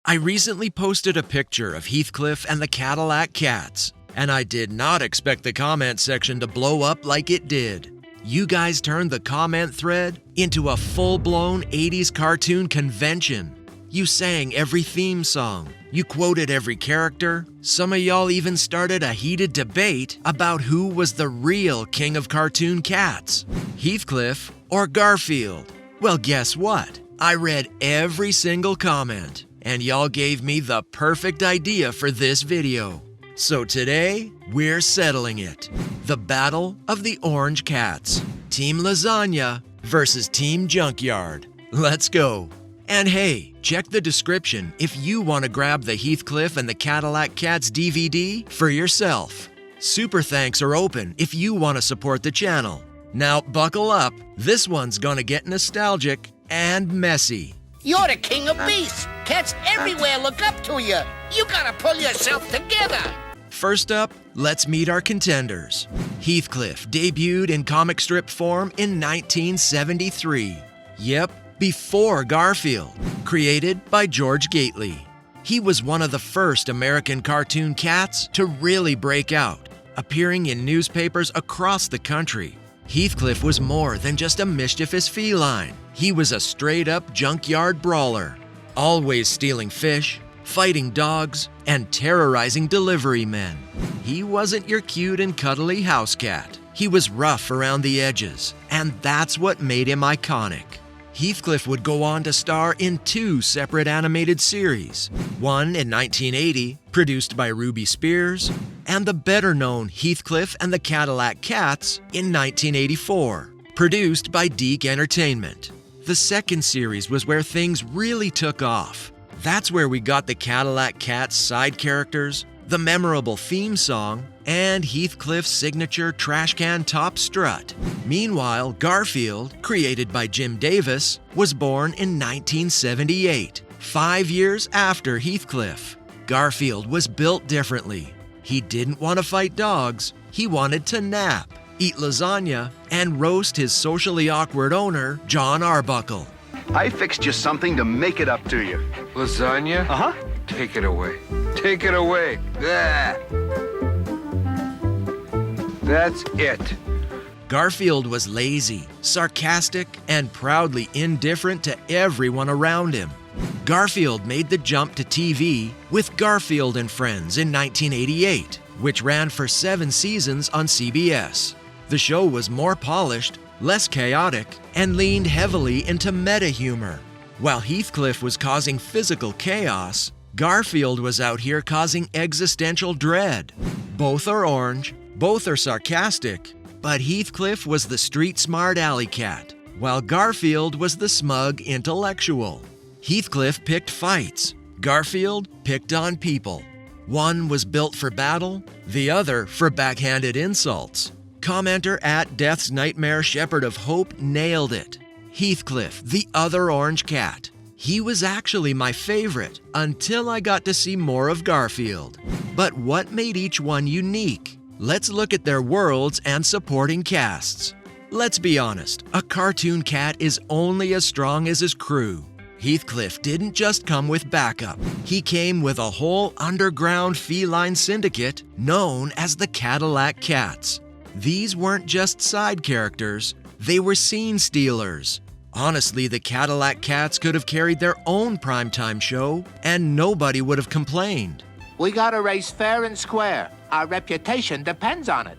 I recently posted a picture of Heathcliff and the Cadillac Cats, and I did not expect the comment section to blow up like it did. You guys turned the comment thread into a full-blown 80s cartoon convention. You sang every theme song. You quoted every character. Some of y'all even started a heated debate about who was the real king of cartoon cats, Heathcliff or Garfield. Well, guess what? I read every single comment, and y'all gave me the perfect idea for this video. So today, we're settling it. The Battle of the Orange Cats. Team Lasagna versus Team Junkyard. Let's go. And hey, check the description if you want to grab the Heathcliff and the Cadillac Cats DVD for yourself. Super thanks are open if you want to support the channel. Now buckle up, this one's gonna get nostalgic and messy. You're the king of beasts. Cats everywhere look up to you. You gotta pull yourself together. First up, let's meet our contenders. Heathcliff debuted in comic strip form in 1973. Yep, before Garfield, created by George Gately. He was one of the first American cartoon cats to really break out, appearing in newspapers across the country. Heathcliff was more than just a mischievous feline. He was a straight-up junkyard brawler, always stealing fish, fighting dogs, and terrorizing delivery men. He wasn't your cute and cuddly house cat. He was rough around the edges, and that's what made him iconic. Heathcliff would go on to star in 2 separate animated series, one in 1980, produced by Ruby Spears, and the better-known Heathcliff and the Cadillac Cats in 1984, produced by Deke Entertainment. The second series was where things really took off. That's where we got the Cadillac Cats side characters, the memorable theme song, and Heathcliff's signature trash can top strut. Meanwhile, Garfield, created by Jim Davis, was born in 1978, 5 years after Heathcliff. Garfield was built differently. He didn't want to fight dogs. He wanted to nap, eat lasagna, and roast his socially awkward owner, John Arbuckle. I fixed you something to make it up to you. Lasagna? Uh-huh. Take it away. Take it away. Ah. That's it. Garfield was lazy, sarcastic, and proudly indifferent to everyone around him. Garfield made the jump to TV with Garfield and Friends in 1988, which ran for 7 seasons on CBS. The show was more polished, less chaotic, and leaned heavily into meta-humor. While Heathcliff was causing physical chaos, Garfield was out here causing existential dread. Both are orange, both are sarcastic, but Heathcliff was the street-smart alley cat, while Garfield was the smug intellectual. Heathcliff picked fights, Garfield picked on people. One was built for battle, the other for backhanded insults. Commenter at Death's Nightmare Shepherd of Hope nailed it. Heathcliff, the other orange cat. He was actually my favorite until I got to see more of Garfield. But what made each one unique? Let's look at their worlds and supporting casts. Let's be honest, a cartoon cat is only as strong as his crew. Heathcliff didn't just come with backup. He came with a whole underground feline syndicate known as the Cadillac Cats. These weren't just side characters, they were scene stealers. Honestly, the Cadillac Cats could have carried their own primetime show, and nobody would have complained. We gotta race fair and square. Our reputation depends on it.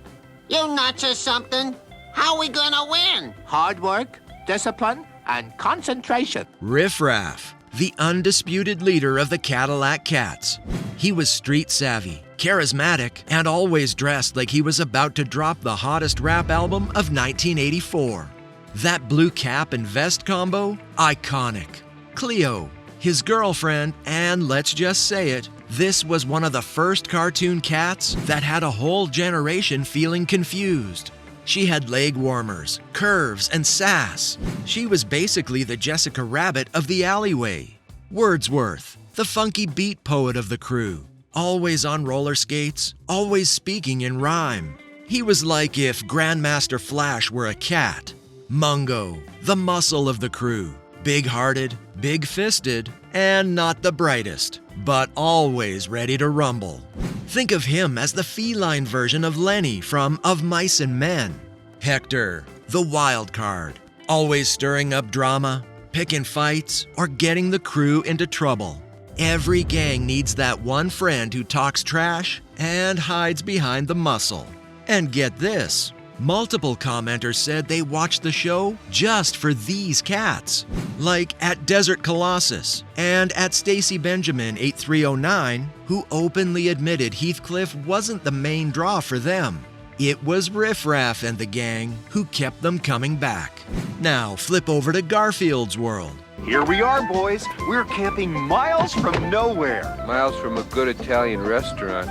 You nuts or something? How we gonna win? Hard work, discipline, and concentration. Riff Raff, the undisputed leader of the Cadillac Cats. He was street savvy, charismatic, and always dressed like he was about to drop the hottest rap album of 1984. That blue cap and vest combo, iconic. Cleo, his girlfriend, and let's just say it, this was one of the first cartoon cats that had a whole generation feeling confused. She had leg warmers, curves, and sass. She was basically the Jessica Rabbit of the alleyway. Wordsworth, the funky beat poet of the crew, always on roller skates, always speaking in rhyme. He was like if Grandmaster Flash were a cat. Mungo, the muscle of the crew, Big-hearted, big-fisted, and not the brightest, but always ready to rumble. Think of him as the feline version of Lenny from Of Mice and Men. Hector, the wild card, always stirring up drama, picking fights, or getting the crew into trouble. Every gang needs that one friend who talks trash and hides behind the muscle. And get this, multiple commenters said they watched the show just for these cats. Like at Desert Colossus and at Stacy Benjamin 8309, who openly admitted Heathcliff wasn't the main draw for them. It was Riff Raff and the gang who kept them coming back. Now flip over to Garfield's world. Here we are, boys. We're camping miles from nowhere. Miles from a good Italian restaurant,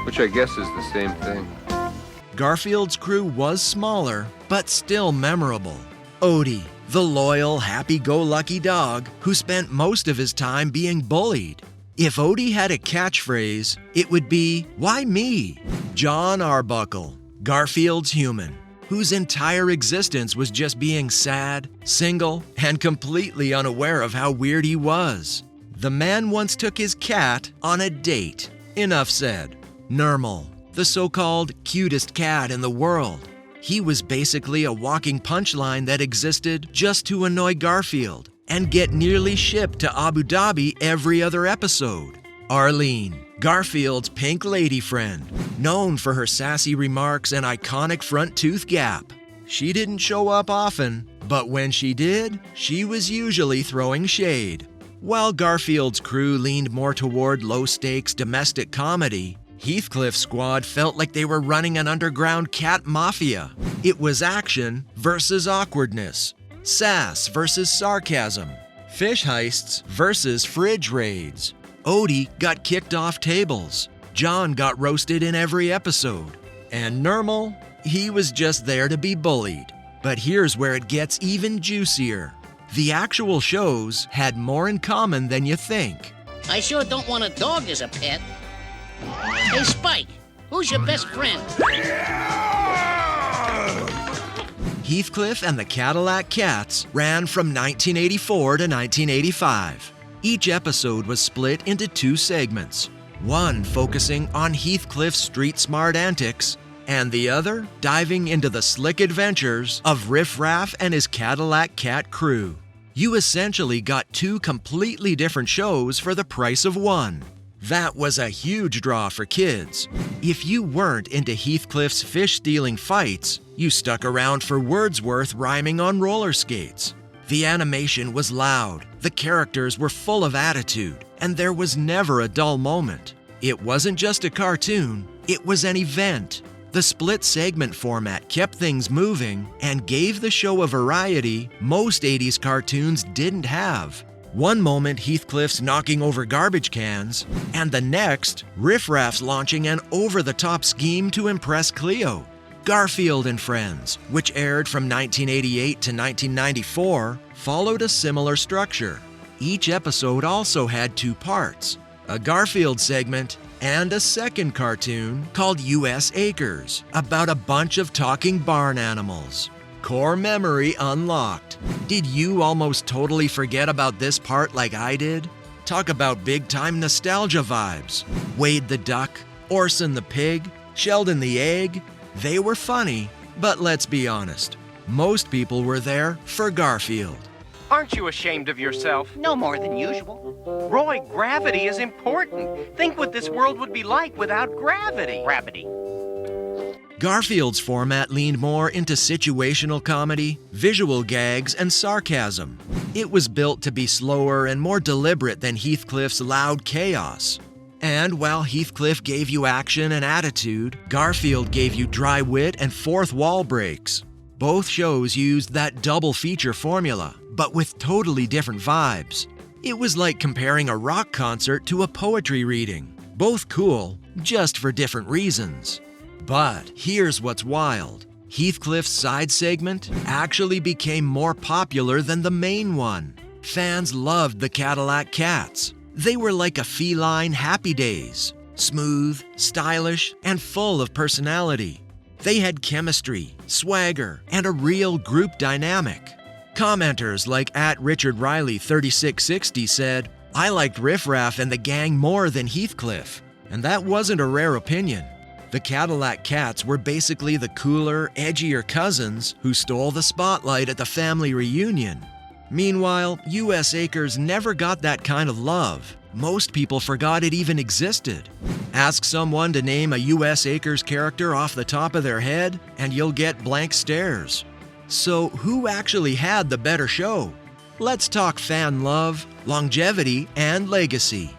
which I guess is the same thing. Garfield's crew was smaller, but still memorable. Odie, the loyal, happy-go-lucky dog who spent most of his time being bullied. If Odie had a catchphrase, it would be, "Why me?" John Arbuckle, Garfield's human, whose entire existence was just being sad, single, and completely unaware of how weird he was. The man once took his cat on a date. Enough said. Nermal, the so-called cutest cat in the world. He was basically a walking punchline that existed just to annoy Garfield and get nearly shipped to Abu Dhabi every other episode. Arlene, Garfield's pink lady friend, known for her sassy remarks and iconic front tooth gap. She didn't show up often, but when she did, she was usually throwing shade. While Garfield's crew leaned more toward low-stakes domestic comedy, Heathcliff's squad felt like they were running an underground cat mafia. It was action versus awkwardness, sass versus sarcasm, fish heists versus fridge raids. Odie got kicked off tables. John got roasted in every episode. And Nermal, he was just there to be bullied. But here's where it gets even juicier. The actual shows had more in common than you think. I sure don't want a dog as a pet. Hey, Spike, who's your best friend? Heathcliff and the Cadillac Cats ran from 1984 to 1985. Each episode was split into 2 segments, one focusing on Heathcliff's street-smart antics, and the other diving into the slick adventures of Riff Raff and his Cadillac Cat crew. You essentially got 2 completely different shows for the price of one. That was a huge draw for kids. If you weren't into Heathcliff's fish-stealing fights, you stuck around for Wordsworth rhyming on roller skates. The animation was loud, the characters were full of attitude, and there was never a dull moment. It wasn't just a cartoon, it was an event. The split segment format kept things moving and gave the show a variety most 80s cartoons didn't have. One moment Heathcliff's knocking over garbage cans, and the next, Riff Raff's launching an over-the-top scheme to impress Cleo. Garfield and Friends, which aired from 1988 to 1994, followed a similar structure. Each episode also had 2 parts, a Garfield segment and a second cartoon called U.S. Acres, about a bunch of talking barn animals. Core memory unlocked. Did you almost totally forget about this part like I did? Talk about big-time nostalgia vibes. Wade the duck, Orson the pig, Sheldon the egg. They were funny, but let's be honest. Most people were there for Garfield. Aren't you ashamed of yourself? No more than usual. Roy, gravity is important. Think what this world would be like without gravity. Gravity. Garfield's format leaned more into situational comedy, visual gags, and sarcasm. It was built to be slower and more deliberate than Heathcliff's loud chaos. And while Heathcliff gave you action and attitude, Garfield gave you dry wit and fourth wall breaks. Both shows used that double feature formula, but with totally different vibes. It was like comparing a rock concert to a poetry reading. Both cool, just for different reasons. But here's what's wild. Heathcliff's side segment actually became more popular than the main one. Fans loved the Cadillac Cats. They were like a feline Happy Days, smooth, stylish, and full of personality. They had chemistry, swagger, and a real group dynamic. Commenters like @RichardRiley3660 said, "I liked Riff Raff and the gang more than Heathcliff." And that wasn't a rare opinion. The Cadillac Cats were basically the cooler, edgier cousins who stole the spotlight at the family reunion. Meanwhile, U.S. Acres never got that kind of love. Most people forgot it even existed. Ask someone to name a U.S. Acres character off the top of their head, and you'll get blank stares. So who actually had the better show? Let's talk fan love, longevity, and legacy.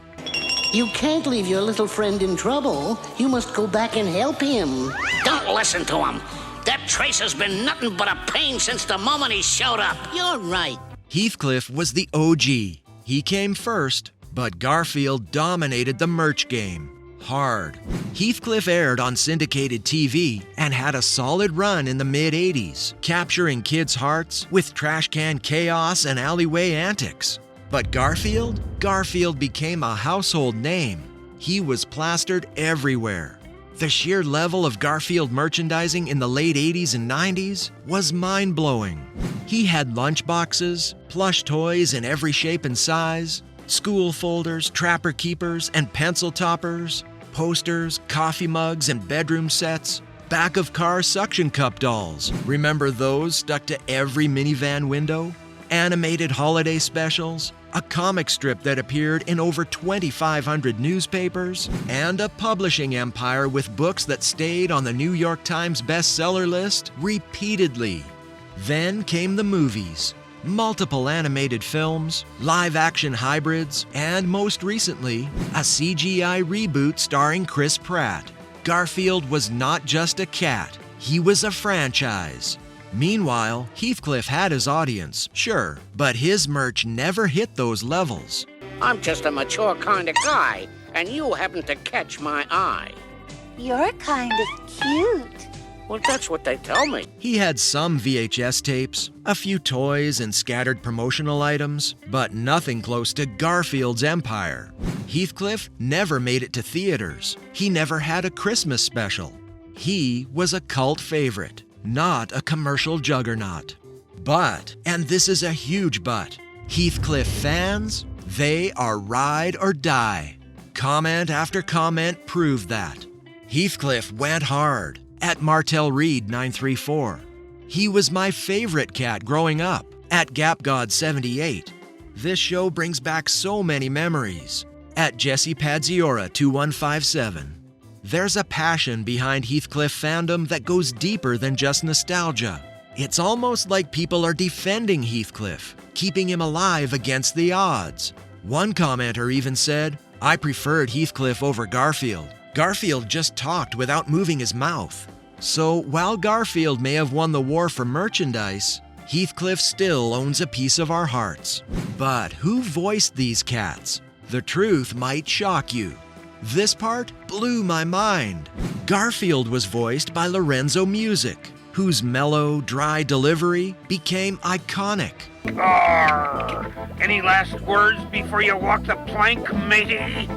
You can't leave your little friend in trouble. You must go back and help him. Don't listen to him. That Tracer's been nothing but a pain since the moment he showed up. You're right. Heathcliff was the OG. He came first, but Garfield dominated the merch game. Hard. Heathcliff aired on syndicated TV and had a solid run in the mid-'80s, capturing kids' hearts with trash can chaos and alleyway antics. But Garfield became a household name. He was plastered everywhere. The sheer level of Garfield merchandising in the late 80s and 90s was mind-blowing. He had lunchboxes, plush toys in every shape and size, school folders, trapper keepers, and pencil toppers, posters, coffee mugs, and bedroom sets, back-of-car suction cup dolls. Remember those stuck to every minivan window? Animated holiday specials, a comic strip that appeared in over 2,500 newspapers, and a publishing empire with books that stayed on the New York Times bestseller list repeatedly. Then came the movies. Multiple animated films, live-action hybrids, and most recently, a CGI reboot starring Chris Pratt. Garfield was not just a cat, he was a franchise. Meanwhile, Heathcliff had his audience, sure, but his merch never hit those levels. I'm just a mature kind of guy, and you happen to catch my eye. You're kind of cute. Well, that's what they tell me. He had some VHS tapes, a few toys and scattered promotional items, but nothing close to Garfield's empire. Heathcliff never made it to theaters. He never had a Christmas special. He was a cult favorite, not a commercial juggernaut. But, and this is a huge but, Heathcliff fans, they are ride or die. Comment after comment proved that. Heathcliff went hard. At Martel Reed 934. He was my favorite cat growing up. At GapGod78. This show brings back so many memories. At Jesse Padziora 2157. There's a passion behind Heathcliff fandom that goes deeper than just nostalgia. It's almost like people are defending Heathcliff, keeping him alive against the odds. One commenter even said, "I preferred Heathcliff over Garfield. Garfield just talked without moving his mouth." So while Garfield may have won the war for merchandise, Heathcliff still owns a piece of our hearts. But who voiced these cats? The truth might shock you. This part blew my mind. Garfield was voiced by Lorenzo Music, whose mellow, dry delivery became iconic. Arr! Any last words before you walk the plank, matey?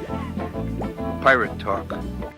Pirate talk.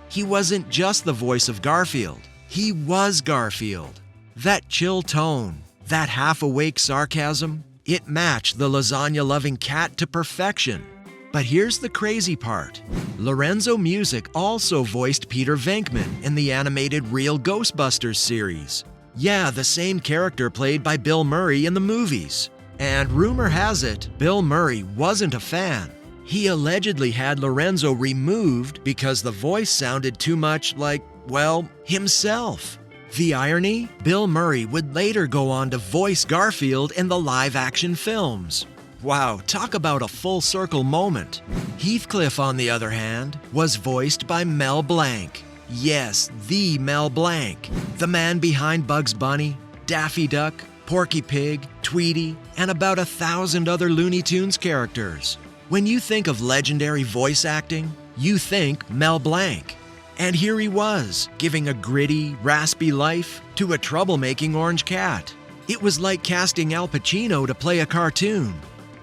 He wasn't just the voice of Garfield. He was Garfield. That chill tone, that half-awake sarcasm, it matched the lasagna-loving cat to perfection. But here's the crazy part. Lorenzo Music also voiced Peter Venkman in the animated Real Ghostbusters series. Yeah, the same character played by Bill Murray in the movies. And rumor has it, Bill Murray wasn't a fan. He allegedly had Lorenzo removed because the voice sounded too much like, well, himself. The irony? Bill Murray would later go on to voice Garfield in the live-action films. Wow, talk about a full circle moment. Heathcliff, on the other hand, was voiced by Mel Blanc. Yes, the Mel Blanc. The man behind Bugs Bunny, Daffy Duck, Porky Pig, Tweety, and about 1,000 other Looney Tunes characters. When you think of legendary voice acting, you think Mel Blanc. And here he was, giving a gritty, raspy life to a troublemaking orange cat. It was like casting Al Pacino to play a cartoon.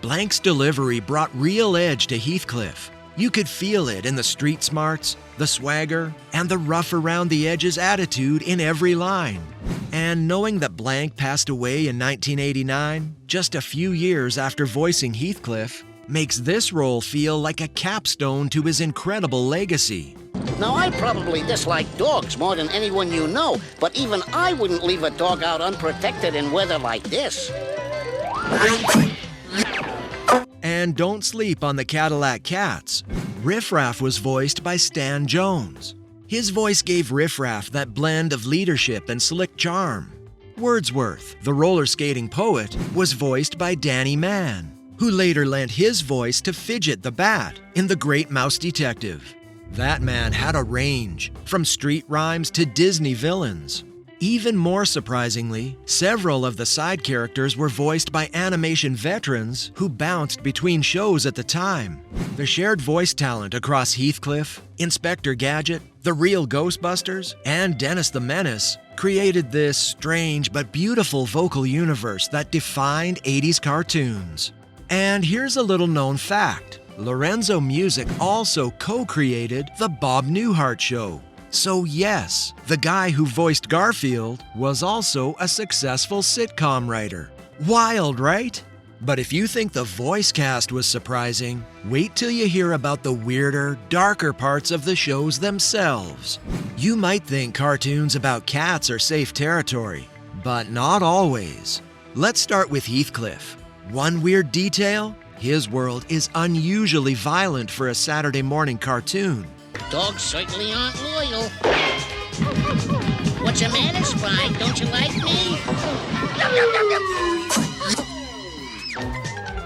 Blanc's delivery brought real edge to Heathcliff. You could feel it in the street smarts, the swagger, and the rough around the edges attitude in every line. And knowing that Blanc passed away in 1989, just a few years after voicing Heathcliff, makes this role feel like a capstone to his incredible legacy. Now, I probably dislike dogs more than anyone you know, but even I wouldn't leave a dog out unprotected in weather like this. And don't sleep on the Cadillac Cats. Riff Raff was voiced by Stan Jones. His voice gave Riff Raff that blend of leadership and slick charm. Wordsworth, the roller skating poet, was voiced by Danny Mann, who later lent his voice to Fidget the Bat in The Great Mouse Detective. That man had a range, from street rhymes to Disney villains. Even more surprisingly, several of the side characters were voiced by animation veterans who bounced between shows at the time. The shared voice talent across Heathcliff, Inspector Gadget, The Real Ghostbusters, and Dennis the Menace created this strange but beautiful vocal universe that defined 80s cartoons. And here's a little known fact. Lorenzo Music also co-created The Bob Newhart Show. So yes, the guy who voiced Garfield was also a successful sitcom writer. Wild, right? But if you think the voice cast was surprising, wait till you hear about the weirder, darker parts of the shows themselves. You might think cartoons about cats are safe territory, but not always. Let's start with Heathcliff. One weird detail? His world is unusually violent for a Saturday morning cartoon. Dogs certainly aren't loyal. What's the matter, Spy? Don't you like me?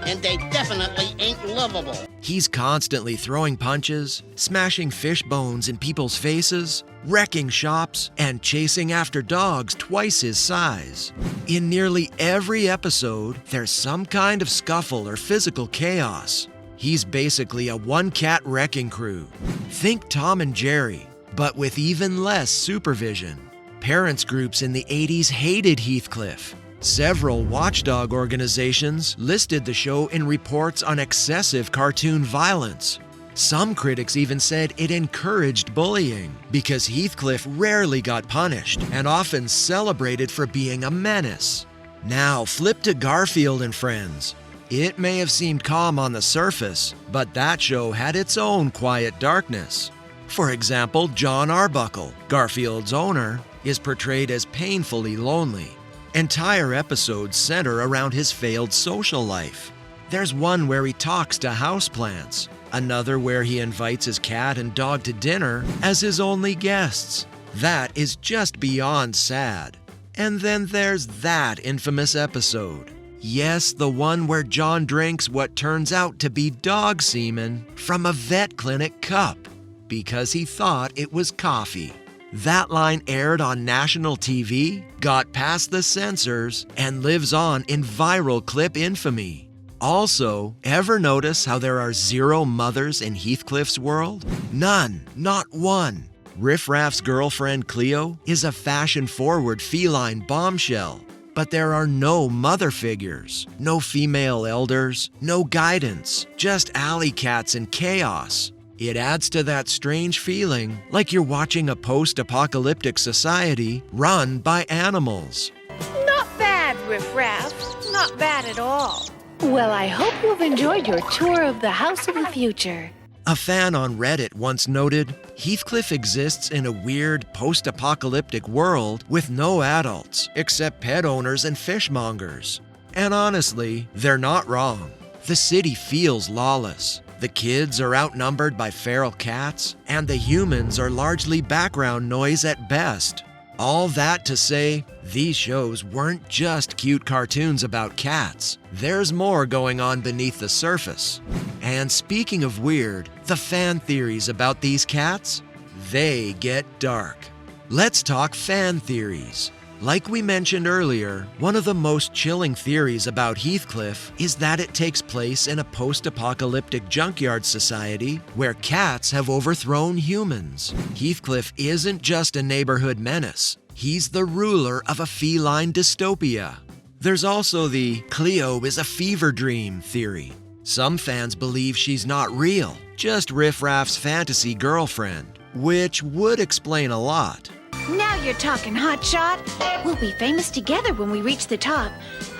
And they definitely ain't lovable. He's constantly throwing punches, smashing fish bones in people's faces, wrecking shops, and chasing after dogs twice his size. In nearly every episode, there's some kind of scuffle or physical chaos. He's basically a one-cat wrecking crew. Think Tom and Jerry, but with even less supervision. Parents groups in the 80s hated Heathcliff. Several watchdog organizations listed the show in reports on excessive cartoon violence. Some critics even said it encouraged bullying because Heathcliff rarely got punished and often celebrated for being a menace. Now flip to Garfield and Friends. It may have seemed calm on the surface, but that show had its own quiet darkness. For example, John Arbuckle, Garfield's owner, is portrayed as painfully lonely. Entire episodes center around his failed social life. There's one where he talks to houseplants, another where he invites his cat and dog to dinner as his only guests. That is just beyond sad. And then there's that infamous episode. Yes, the one where John drinks what turns out to be dog semen from a vet clinic cup because he thought it was coffee. That line aired on national TV, got past the censors, and lives on in viral clip infamy. Also, ever notice how there are 0 mothers in Heathcliff's world? None, not one. Riff Raff's girlfriend Cleo is a fashion-forward feline bombshell. But there are no mother figures, no female elders, no guidance, just alley cats and chaos. It adds to that strange feeling like you're watching a post-apocalyptic society run by animals. Not bad, Riff Raff. Not bad at all. Well, I hope you've enjoyed your tour of the House of the Future. A fan on Reddit once noted, Heathcliff exists in a weird post-apocalyptic world with no adults except pet owners and fishmongers. And honestly, they're not wrong. The city feels lawless. The kids are outnumbered by feral cats, and the humans are largely background noise at best. All that to say, these shows weren't just cute cartoons about cats. There's more going on beneath the surface. And speaking of weird, the fan theories about these cats? They get dark. Let's talk fan theories. Like we mentioned earlier, one of the most chilling theories about Heathcliff is that it takes place in a post-apocalyptic junkyard society where cats have overthrown humans. Heathcliff isn't just a neighborhood menace. He's the ruler of a feline dystopia. There's also the Cleo is a fever dream theory. Some fans believe she's not real, just Riff Raff's fantasy girlfriend, which would explain a lot. Now you're talking, hotshot. We'll be famous together when we reach the top.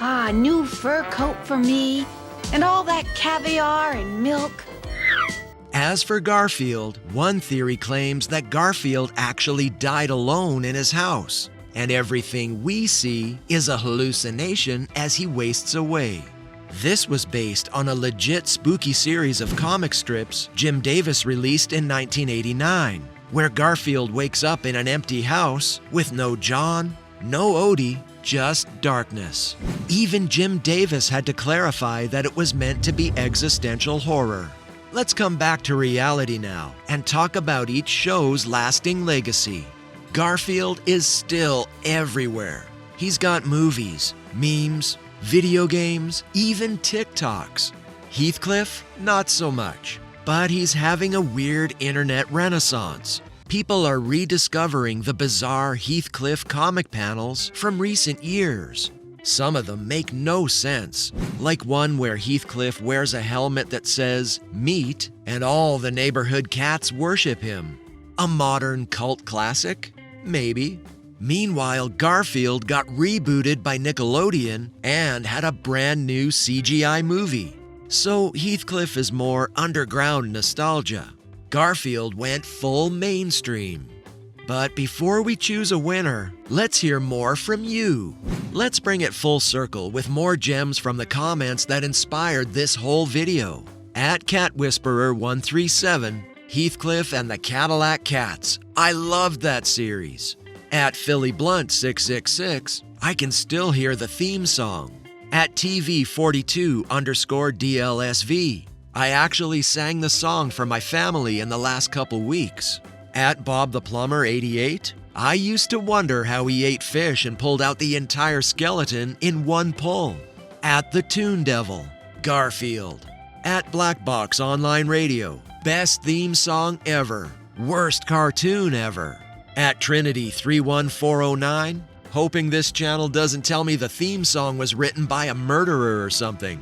Ah, a new fur coat for me, and all that caviar and milk. As for Garfield, one theory claims that Garfield actually died alone in his house, and everything we see is a hallucination as he wastes away. This was based on a legit spooky series of comic strips Jim Davis released in 1989, where Garfield wakes up in an empty house with no John, no Odie, just darkness. Even Jim Davis had to clarify that it was meant to be existential horror. Let's come back to reality now and talk about each show's lasting legacy. Garfield is still everywhere. He's got movies, memes, video games, even TikToks. Heathcliff, not so much. But he's having a weird internet renaissance. People are rediscovering the bizarre Heathcliff comic panels from recent years. Some of them make no sense, like one where Heathcliff wears a helmet that says "meat" and all the neighborhood cats worship him. A modern cult classic? Maybe. Meanwhile, Garfield got rebooted by Nickelodeon and had a brand new CGI movie. So Heathcliff is more underground nostalgia. Garfield went full mainstream. But before we choose a winner, let's hear more from you. Let's bring it full circle with more gems from the comments that inspired this whole video. At CatWhisperer137, Heathcliff and the Cadillac Cats. I loved that series. At PhillyBlunt666, I can still hear the theme song. At TV42_DLSV, I actually sang the song for my family in the last couple weeks. At BobThePlumber88, I used to wonder how he ate fish and pulled out the entire skeleton in one pull. At The Toon Devil, Garfield. At Blackbox Online Radio, best theme song ever, worst cartoon ever. At Trinity31409, hoping this channel doesn't tell me the theme song was written by a murderer or something.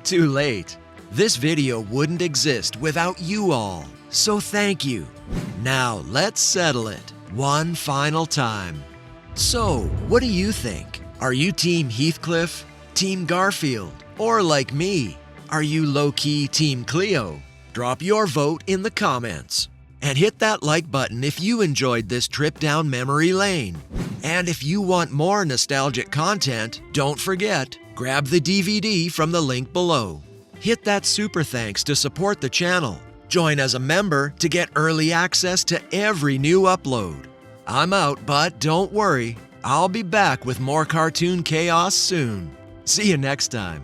Too late. This video wouldn't exist without you all, so thank you. Now let's settle it one final time. So, what do you think? Are you Team Heathcliff, Team Garfield, or like me, are you low-key Team Cleo? Drop your vote in the comments. And hit that like button if you enjoyed this trip down memory lane. And if you want more nostalgic content, don't forget, grab the DVD from the link below. Hit that super thanks to support the channel. Join as a member to get early access to every new upload. I'm out, but don't worry, I'll be back with more cartoon chaos soon. See you next time.